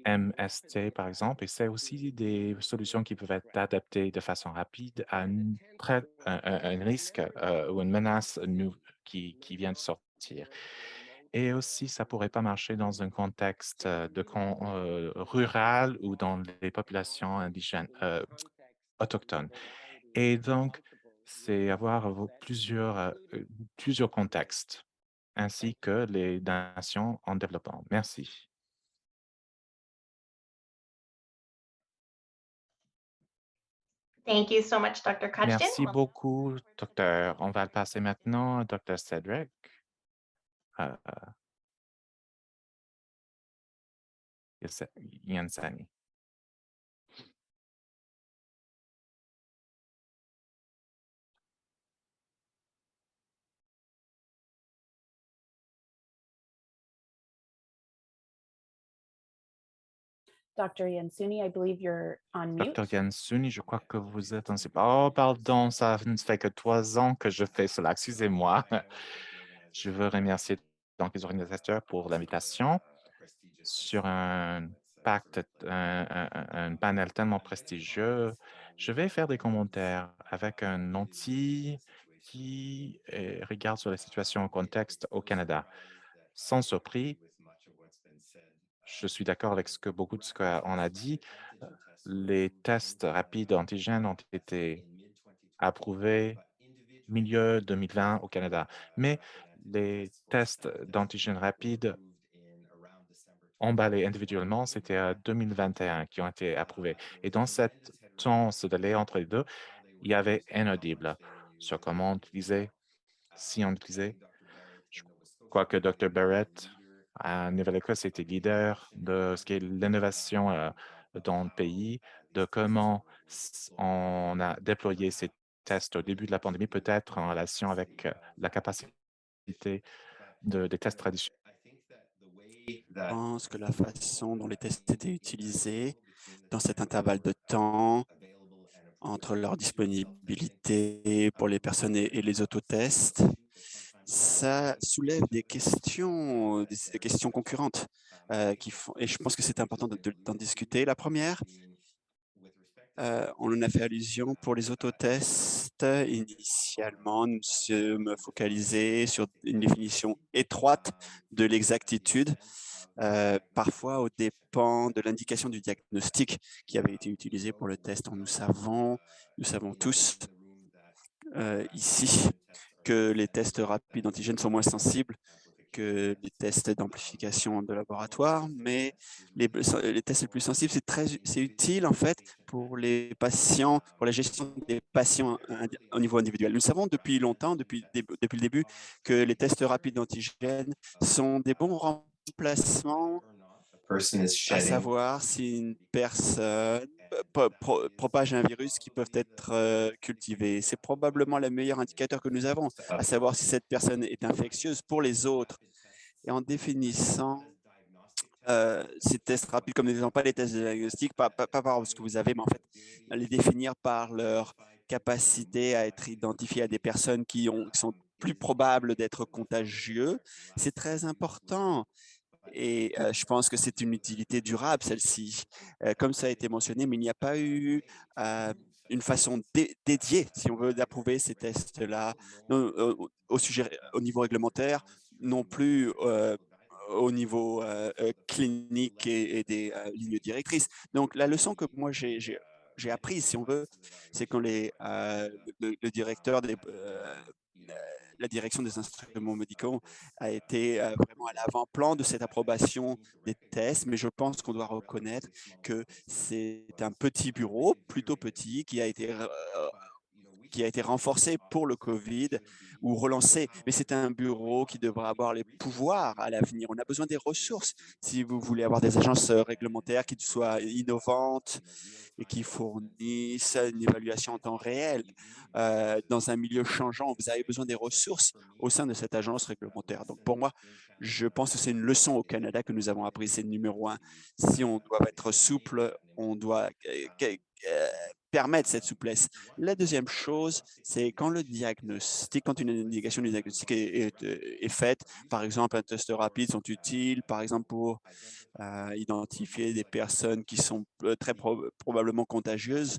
Speaker 6: MST, par exemple, et c'est aussi des solutions qui peuvent être adaptées de façon rapide à un risque ou une menace qui vient de sortir. Et aussi, ça ne pourrait pas marcher dans un contexte rural ou dans les populations indigènes, autochtones. Et donc, c'est avoir plusieurs contextes, ainsi que les nations en développement. Merci.
Speaker 3: Thank you so much, Dr. Cutchin.
Speaker 6: Merci beaucoup, docteur. On va le passer maintenant à docteur Cedric. euh, Yansani.
Speaker 7: Dr. Yansuni, I believe you're on mute.
Speaker 6: Docteur Yansuni, je crois que vous êtes en... Oh, pardon, ça ne fait que 3 ans que je fais cela. Excusez-moi. Je veux remercier donc les organisateurs pour l'invitation sur un pacte, un panel tellement prestigieux. Je vais faire des commentaires avec un outil qui regarde sur la situation en contexte au Canada. Sans surprise, je suis d'accord avec beaucoup de ce qu'on a dit. Les tests rapides antigènes ont été approuvés milieu 2020 au Canada, mais les tests d'antigènes rapides emballés individuellement, c'était à 2021 qui ont été approuvés. Et dans cette temps, ce délai entre les deux, il y avait inaudible sur comment utiliser, si on utilisait. Je crois que Dr. Barrett à Nouvelle-Écosse était leader de ce qui est l'innovation dans le pays, de comment on a déployé ces tests au début de la pandémie, peut-être en relation avec la capacité des tests traditionnels.
Speaker 1: Je pense que la façon dont les tests étaient utilisés dans cet intervalle de temps entre leur disponibilité pour les personnes et les autotests, ça soulève des questions concurrentes et je pense que c'est important d'en discuter. La première, on en a fait allusion pour les autotests. Initialement, nous sommes focalisés sur une définition étroite de l'exactitude, parfois aux dépens de l'indication du diagnostic qui avait été utilisé pour le test. Nous savons tous ici que les tests rapides antigènes sont moins sensibles que les tests d'amplification de laboratoire, mais les tests les plus sensibles, c'est utile en fait pour les patients, pour la gestion des patients au niveau individuel. Nous savons depuis longtemps, depuis le début, que les tests rapides d'antigènes sont des bons remplacements, à savoir si une personne propage un virus qui peuvent être cultivés. C'est probablement le meilleur indicateur que nous avons, à savoir si cette personne est infectieuse pour les autres. Et en définissant ces tests rapides comme n'étant pas les tests de diagnostic, pas par ce que vous avez, mais en fait, les définir par leur capacité à être identifiés à des personnes qui sont plus probables d'être contagieux, c'est très important. Et je pense que c'est une utilité durable, celle-ci. Comme ça a été mentionné, mais il n'y a pas eu une façon dédiée, si on veut, d'approuver ces tests-là au niveau réglementaire, non plus au niveau clinique et des lignes directrices. Donc, la leçon que moi, j'ai apprise, si on veut, c'est quand le directeur la direction des instruments médicaux a été vraiment à l'avant-plan de cette approbation des tests, mais je pense qu'on doit reconnaître que c'est un petit bureau, plutôt petit, qui a été renforcé pour le COVID ou relancé, mais c'est un bureau qui devra avoir les pouvoirs à l'avenir. On a besoin des ressources si vous voulez avoir des agences réglementaires qui soient innovantes et qui fournissent une évaluation en temps réel. Dans un milieu changeant, vous avez besoin des ressources au sein de cette agence réglementaire. Donc, pour moi, je pense que c'est une leçon au Canada que nous avons appris. C'est le numéro 1. Si on doit être souple, on doit permettre cette souplesse. La deuxième chose, c'est quand une indication du diagnostic est faite, par exemple, un test rapide sont utiles, par exemple, pour identifier des personnes qui sont très probablement contagieuses.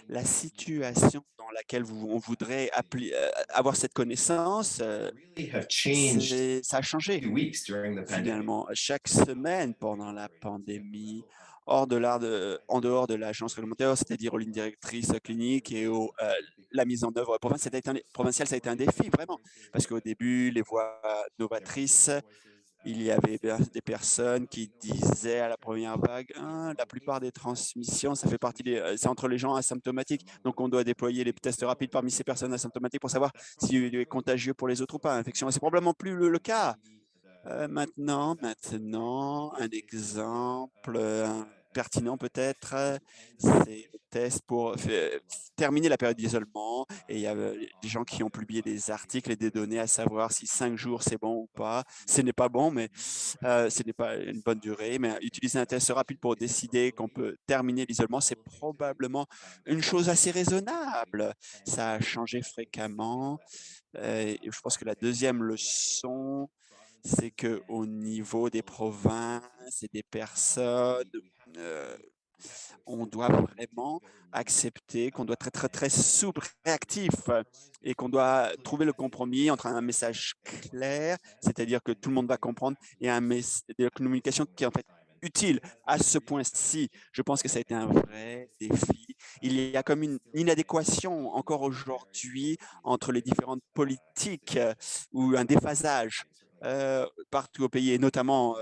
Speaker 1: La situation dans laquelle on voudrait avoir cette connaissance, ça a changé. Finalement, chaque semaine pendant la pandémie, en dehors de l'agence réglementaire, c'est-à-dire aux lignes directrices cliniques et la mise en œuvre provinciale, ça a été un défi, vraiment. Parce qu'au début, les voix novatrices, il y avait des personnes qui disaient à la première vague, la plupart des transmissions, c'est entre les gens asymptomatiques. Donc, on doit déployer les tests rapides parmi ces personnes asymptomatiques pour savoir s'il est contagieux pour les autres ou pas, infection. C'est probablement plus le cas. Maintenant, un exemple pertinent peut-être, c'est le test pour terminer la période d'isolement. Et il y a des gens qui ont publié des articles et des données à savoir si 5 jours c'est bon ou pas. Ce n'est pas bon, mais ce n'est pas une bonne durée. Mais utiliser un test rapide pour décider qu'on peut terminer l'isolement, c'est probablement une chose assez raisonnable. Ça a changé fréquemment. Et je pense que la deuxième leçon, c'est qu'au niveau des provinces et des personnes, on doit vraiment accepter qu'on doit être très, très souple, réactif et qu'on doit trouver le compromis entre un message clair, c'est-à-dire que tout le monde va comprendre, et de communication qui est en fait utile. À ce point-ci, je pense que ça a été un vrai défi. Il y a comme une inadéquation encore aujourd'hui entre les différentes politiques ou un déphasage partout au pays et notamment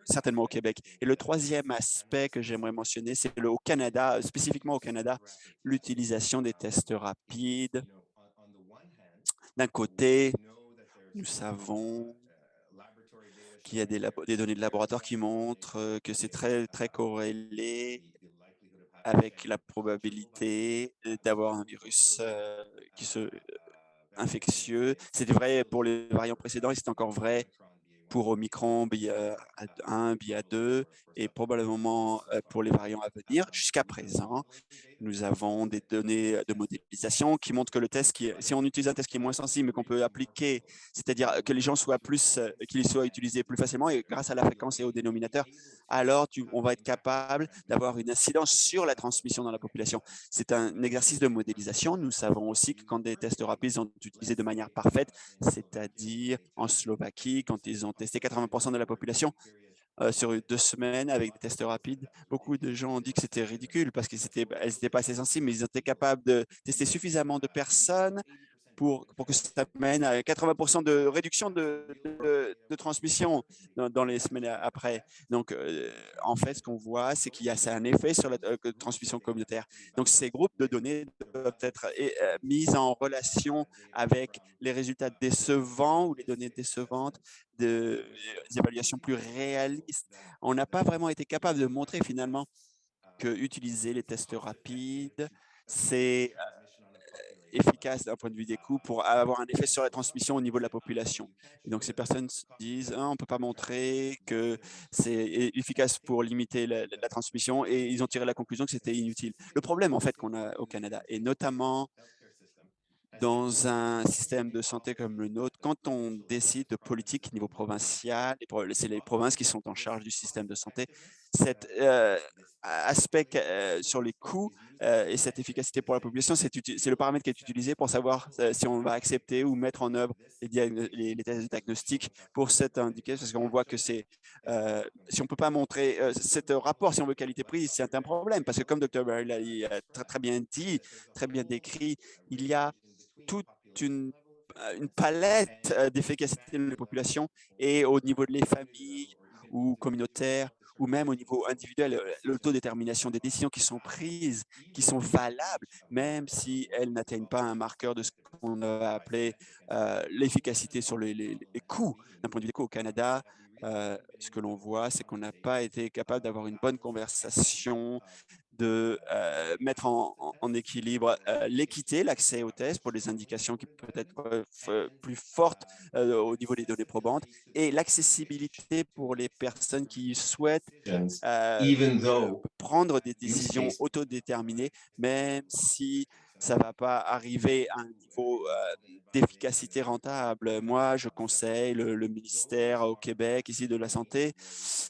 Speaker 1: certainement au Québec. Et le troisième aspect que j'aimerais mentionner, c'est au Canada, spécifiquement au Canada, l'utilisation des tests rapides. D'un côté, nous savons qu'il y a des données de laboratoire qui montrent que c'est très, très corrélé avec la probabilité d'avoir un virus infectieux. C'était vrai pour les variants précédents et c'est encore vrai pour Omicron BA1, BA2 et probablement pour les variants à venir. Jusqu'à présent, nous avons des données de modélisation qui montrent que le test, si on utilise un test qui est moins sensible, mais qu'on peut appliquer, c'est-à-dire que les gens qu'il soit utilisé plus facilement et grâce à la fréquence et au dénominateur, alors on va être capable d'avoir une incidence sur la transmission dans la population. C'est un exercice de modélisation. Nous savons aussi que quand des tests rapides sont utilisés de manière parfaite, c'est-à-dire en Slovaquie, quand ils ont testé 80% de la population, sur 2 semaines avec des tests rapides. Beaucoup de gens ont dit que c'était ridicule parce qu'elles n'étaient pas assez sensibles, mais ils étaient capables de tester suffisamment de personnes pour que ça mène à 80% de réduction de transmission dans les semaines après. Donc, en fait, ce qu'on voit, c'est qu'il y a ça a un effet sur la transmission communautaire. Donc, ces groupes de données doivent être mis en relation avec les résultats décevants ou les données décevantes, des évaluations plus réalistes. On n'a pas vraiment été capable de montrer finalement que utiliser les tests rapides, c'est efficace d'un point de vue des coûts pour avoir un effet sur la transmission au niveau de la population. Et donc, ces personnes se disent, on ne peut pas montrer que c'est efficace pour limiter la transmission, et ils ont tiré la conclusion que c'était inutile. Le problème, en fait, qu'on a au Canada, et notamment dans un système de santé comme le nôtre, quand on décide de politique au niveau provincial, c'est les provinces qui sont en charge du système de santé, cet aspect sur les coûts et cette efficacité pour la population, c'est le paramètre qui est utilisé pour savoir si on va accepter ou mettre en œuvre les tests de diagnostic pour cette indication, parce qu'on voit que si on ne peut pas montrer cet rapport, si on veut qualité-prix, c'est un problème, parce que comme Dr. Barry l'a très bien dit, très bien décrit, il y a toute une palette d'efficacité de la population, et au niveau des familles ou communautaires ou même au niveau individuel, l'autodétermination des décisions qui sont prises, qui sont valables, même si elles n'atteignent pas un marqueur de ce qu'on a appelé l'efficacité sur les coûts. D'un point de vue des coûts au Canada, ce que l'on voit, c'est qu'on n'a pas été capable d'avoir une bonne conversation, de mettre en équilibre l'équité, l'accès aux tests pour des indications qui peuvent être plus fortes au niveau des données probantes, et l'accessibilité pour les personnes qui souhaitent prendre des décisions autodéterminées, même si ça ne va pas arriver à un niveau d'efficacité rentable. Moi, je conseille le ministère au Québec, ici, de la Santé.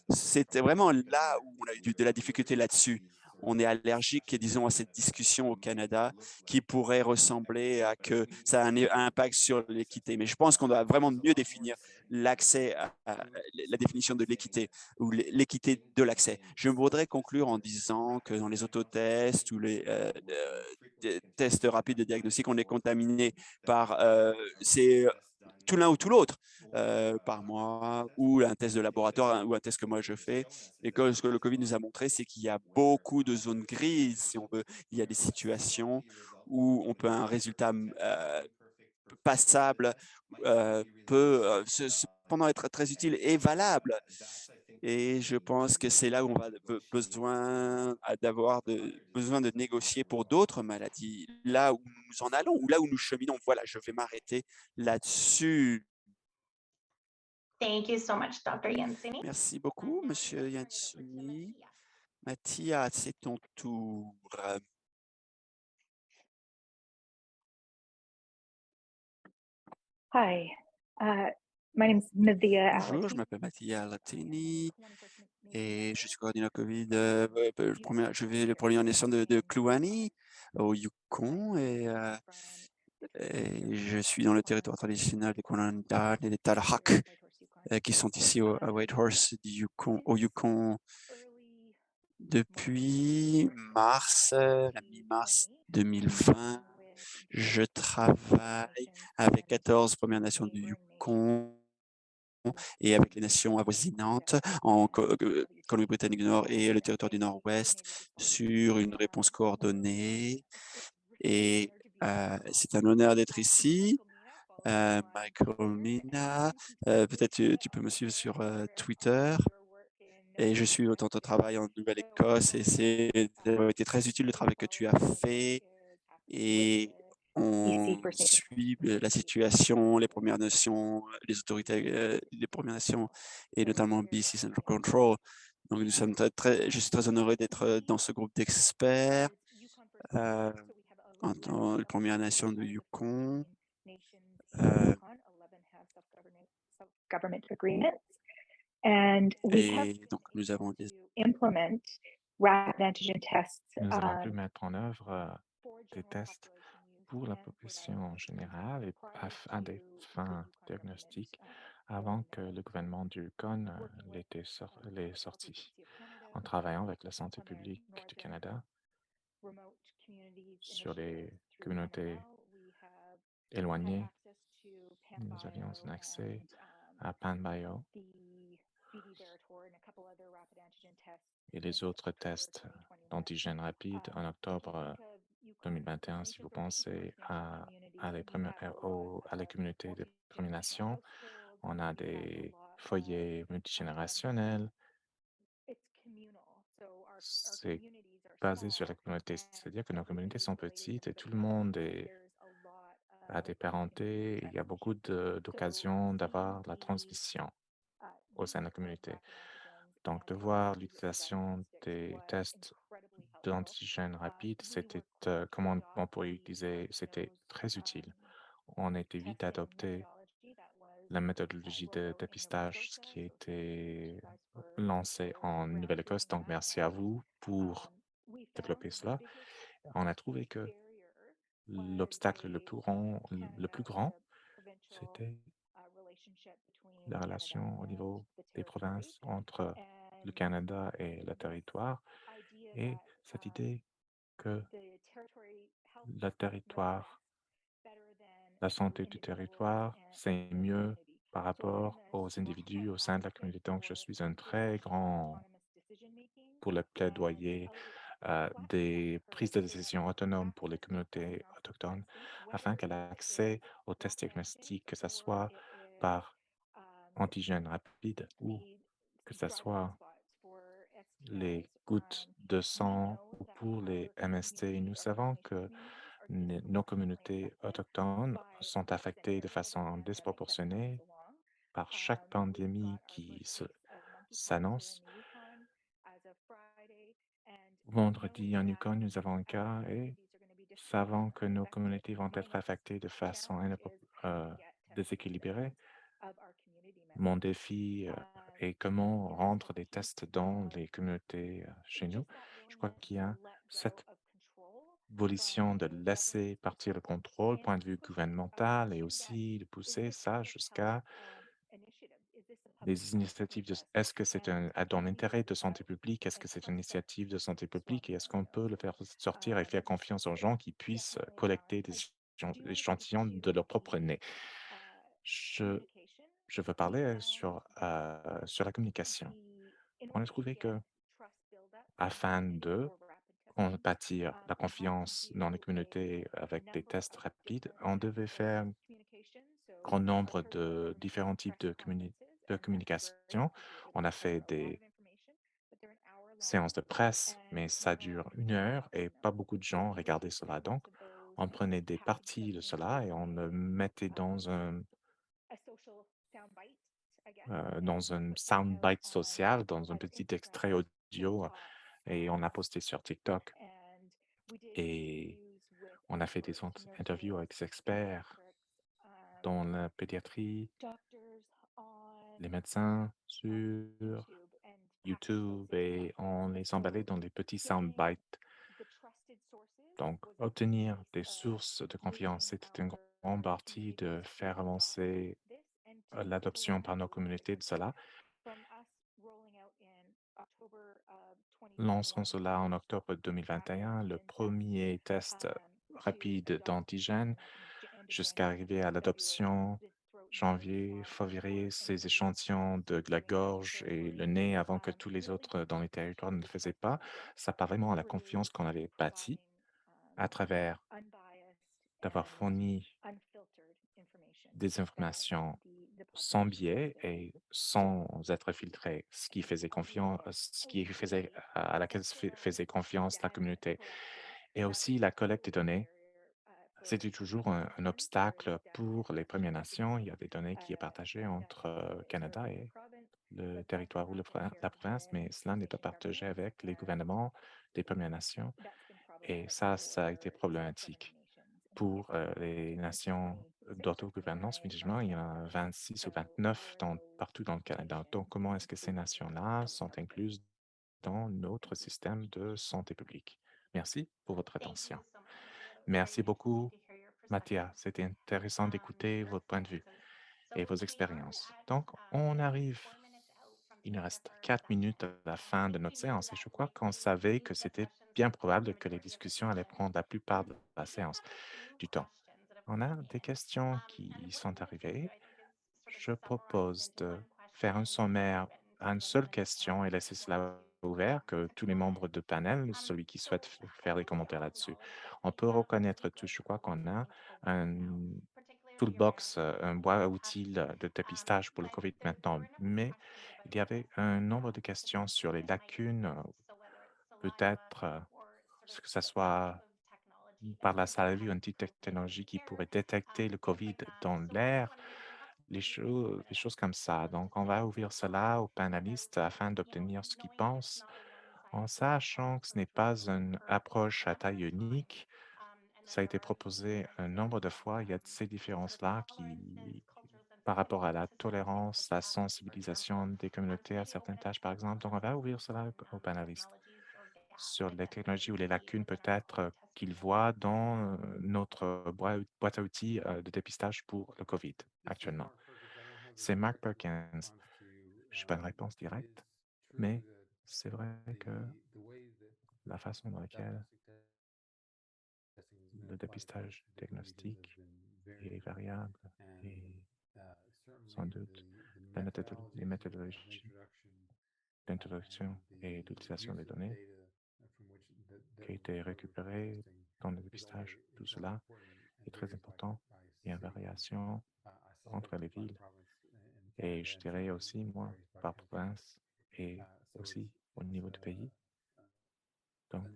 Speaker 1: C'était vraiment là où on a eu de la difficulté là-dessus. On est allergique, disons, à cette discussion au Canada qui pourrait ressembler à que ça a un impact sur l'équité. Mais je pense qu'on doit vraiment mieux définir l'accès, la définition de l'équité ou l'équité de l'accès. Je voudrais conclure en disant que dans les autotests ou les tests rapides de diagnostic, on est contaminé par c'est tout l'un ou tout l'autre par mois, ou un test de laboratoire ou un test que moi je fais. Et que ce que le COVID nous a montré, c'est qu'il y a beaucoup de zones grises, si on veut. Il y a des situations où on peut un résultat passable, peut cependant être très utile et valable. Et je pense que c'est là où on va besoin de négocier pour d'autres maladies, là où nous en allons ou là où nous cheminons. Voilà, je vais m'arrêter là-dessus.
Speaker 3: Thank you so much, Dr. Yansini.
Speaker 1: Merci beaucoup, Monsieur Yansuni. Mathias, c'est ton tour.
Speaker 8: Hi, my name is Mithia
Speaker 1: Bonjour, je
Speaker 8: Alati.
Speaker 1: m'appelle Mathias Latini et je suis coordinateur COVID. Je vais le premier en naissance de Kluane au Yukon, et je suis dans le territoire traditionnel des Kwananda et des Talahak qui sont ici à Whitehorse au Yukon depuis la mi-mars 2020. Je travaille avec 14 Premières Nations du Yukon et avec les nations avoisinantes en Colombie-Britannique du Nord et le territoire du Nord-Ouest sur une réponse coordonnée. Et c'est un honneur d'être ici. Michael Mina, peut-être tu peux me suivre sur Twitter. Et je suis autant au travail en Nouvelle-Écosse, et ça a été très utile le travail que tu as fait. Et on suit la situation, les Premières Nations, les autorités des Premières Nations, et notamment BC Central Control. Donc, je suis très honoré d'être dans ce groupe d'experts en tant que Première Nation de Yukon. Et donc, nous avons des
Speaker 6: Nous avons pu mettre en œuvre des tests pour la population générale et à des fins diagnostiques avant que le gouvernement du Yukon l'ait sorti, en travaillant avec la santé publique du Canada sur les communautés éloignés, nous avions un accès à PanBio et les autres tests d'antigènes rapides en octobre 2021. Si vous pensez à la communauté des Premières Nations, on a des foyers multigénérationnels. C'est basé sur la communauté, c'est-à-dire que nos communautés sont petites et tout le monde a des parentés. Il y a beaucoup d'occasions d'avoir la transmission au sein de la communauté. Donc, de voir l'utilisation des tests d'antigènes rapides, c'était, comment on pourrait utiliser, c'était très utile. On était vite adopté la méthodologie de dépistage, ce qui a été lancé en Nouvelle-Écosse. Donc, merci à vous pour développer cela. On a trouvé que l'obstacle le plus grand, c'était la relation au niveau des provinces entre le Canada et le territoire, et cette idée que le territoire, la santé du territoire, c'est mieux par rapport aux individus au sein de la communauté. Donc, je suis un très grand pour le plaidoyer des prises de décision autonomes pour les communautés autochtones afin qu'elles aient accès aux tests diagnostiques, que ce soit par antigènes rapides ou que ce soit les gouttes de sang ou pour les MST. Nous savons que nos communautés autochtones sont affectées de façon disproportionnée par chaque pandémie qui s'annonce. Vendredi, en Yukon, nous avons un cas et savons que nos communautés vont être affectées de façon déséquilibrée. Mon défi est comment rendre des tests dans les communautés chez nous. Je crois qu'il y a cette volition de laisser partir le contrôle, point de vue gouvernemental, et aussi de pousser ça jusqu'à des initiatives. Est-ce que c'est dans l'intérêt de santé publique? Est-ce que c'est une initiative de santé publique? Et est-ce qu'on peut le faire sortir et faire confiance aux gens qui puissent collecter des échantillons de leur propre nez? Je, je veux parler sur la communication. On a trouvé que afin de bâtir la confiance dans les communautés avec des tests rapides, on devait faire un grand nombre de différents types de communication. On a fait des séances de presse, mais ça dure 1 heure et pas beaucoup de gens regardaient cela. Donc, on prenait des parties de cela et on le mettait dans un soundbite social, dans un petit extrait audio, et on a posté sur TikTok. Et on a fait des interviews avec des experts dans la pédiatrie, les médecins sur YouTube, et on les emballait dans des petits soundbites. Donc, obtenir des sources de confiance, c'était une grande partie de faire avancer l'adoption par nos communautés de cela. Lançons cela en octobre 2021, le premier test rapide d'antigène, jusqu'à arriver à l'adoption janvier, février, ces échantillons de la gorge et le nez avant que tous les autres dans les territoires ne le faisaient pas. Ça part vraiment à la confiance qu'on avait bâtie à travers d'avoir fourni des informations sans biais et sans être filtré, ce qui faisait confiance, ce qui faisait, à laquelle faisait confiance la communauté. Et aussi la collecte des données. C'était toujours un obstacle pour les Premières Nations. Il y a des données qui est partagées entre Canada et le territoire ou la province, mais cela n'est pas partagé avec les gouvernements des Premières Nations. Et ça a été problématique pour les nations d'autogouvernance. Mutuellement, il y en a 26 ou 29 partout dans le Canada. Donc, comment est-ce que ces nations-là sont incluses dans notre système de santé publique? Merci pour votre attention. Merci beaucoup, Mathia. C'était intéressant d'écouter votre point de vue et vos expériences. Donc, on arrive, il nous reste 4 minutes à la fin de notre séance et je crois qu'on savait que c'était bien probable que les discussions allaient prendre la plupart de la séance du temps. On a des questions qui sont arrivées. Je propose de faire un sommaire à une seule question et laisser cela ouvert, que tous les membres de panel, celui qui souhaite faire des commentaires là-dessus. On peut reconnaître tout, je crois qu'on a un toolbox, un boîte à outils de dépistage pour le COVID maintenant, mais il y avait un nombre de questions sur les lacunes, peut-être que ce soit par la salive ou une petite technologie qui pourrait détecter le COVID dans l'air, les choses comme ça. Donc, on va ouvrir cela aux panélistes afin d'obtenir ce qu'ils pensent, en sachant que ce n'est pas une approche à taille unique. Ça a été proposé un nombre de fois. Il y a ces différences-là qui, par rapport à la tolérance, la sensibilisation des communautés à certaines tâches, par exemple. Donc, on va ouvrir cela aux panélistes sur les technologies ou les lacunes peut-être qu'ils voient dans notre boîte à outils de dépistage pour le COVID actuellement. C'est Mark Perkins. Je n'ai pas de réponse directe, mais c'est vrai que la façon dans laquelle le dépistage diagnostique est variable et sans doute les méthodologies d'introduction et d'utilisation des données qui a été récupéré dans le dépistage, tout cela est très important. Il y a une variation entre les villes et je dirais aussi, moi, par province et aussi au niveau du pays. Donc,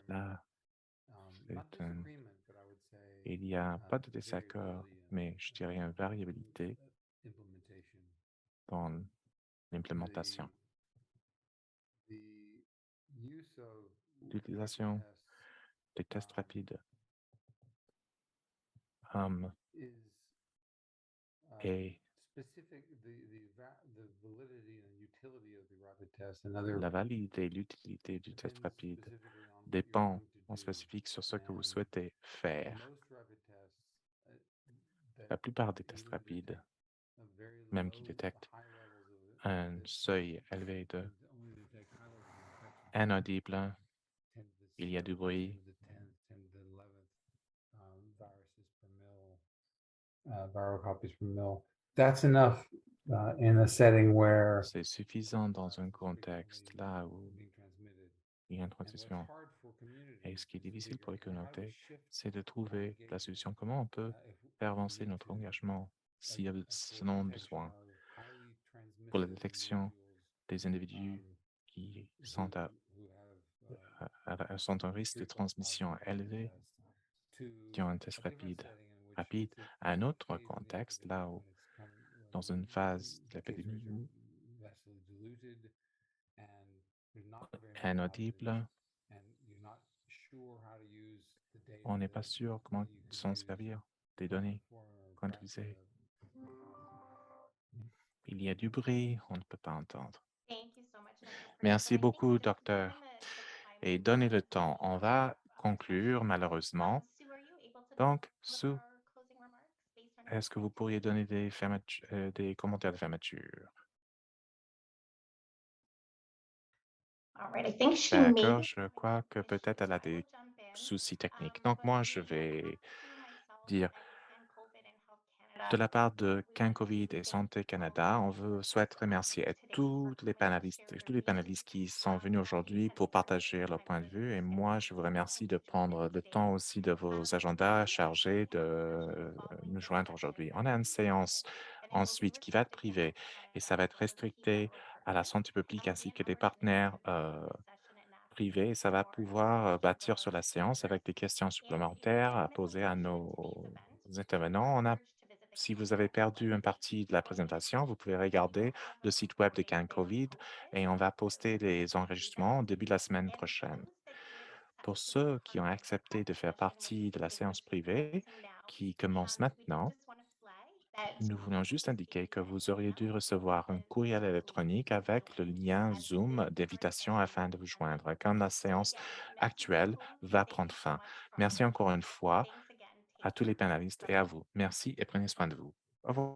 Speaker 6: là, il n'y a pas de désaccord, mais je dirais une variabilité dans l'implémentation. L'utilisation des tests rapides et la validité et l'utilité du test rapide dépend en spécifique sur ce que vous souhaitez faire. La plupart des tests rapides, même qui détectent un seuil élevé de inaudible, il y a du bruit,
Speaker 4: Viral copies per mil. That's enough in a setting where
Speaker 6: c'est suffisant dans un contexte là où il y a une transition. Et ce qui est difficile pour les communautés, c'est de trouver la solution. Comment on peut faire avancer notre engagement s'il y a selon besoin pour la détection des individus qui sont sont un risque de transmission élevé, qui ont un test rapide à un autre contexte, là où, dans une phase de l'épidémie où inaudible, on n'est pas sûr comment s'en servir des données qu'on utilisait. Il y a du bruit, on ne peut pas entendre. Merci beaucoup, docteur. Et donnez le temps. On va conclure, malheureusement. Donc, Sue, est-ce que vous pourriez donner des commentaires de fermeture? D'accord, je crois que peut-être elle a des soucis techniques. Donc, moi, je vais dire, de la part de CanCovid et Santé Canada, souhaite remercier tous les panélistes qui sont venus aujourd'hui pour partager leur point de vue. Et moi, je vous remercie de prendre le temps aussi de vos agendas chargés de nous joindre aujourd'hui. On a une séance ensuite qui va être privée et ça va être restricté à la santé publique ainsi que des partenaires privés. Ça va pouvoir bâtir sur la séance avec des questions supplémentaires à poser à nos intervenants. Si vous avez perdu une partie de la présentation, vous pouvez regarder le site web de CanCovid et on va poster les enregistrements au début de la semaine prochaine. Pour ceux qui ont accepté de faire partie de la séance privée qui commence maintenant, nous voulons juste indiquer que vous auriez dû recevoir un courriel électronique avec le lien Zoom d'invitation afin de vous joindre quand la séance actuelle va prendre fin. Merci encore une fois à tous les panélistes et à vous. Merci et prenez soin de vous. Au revoir.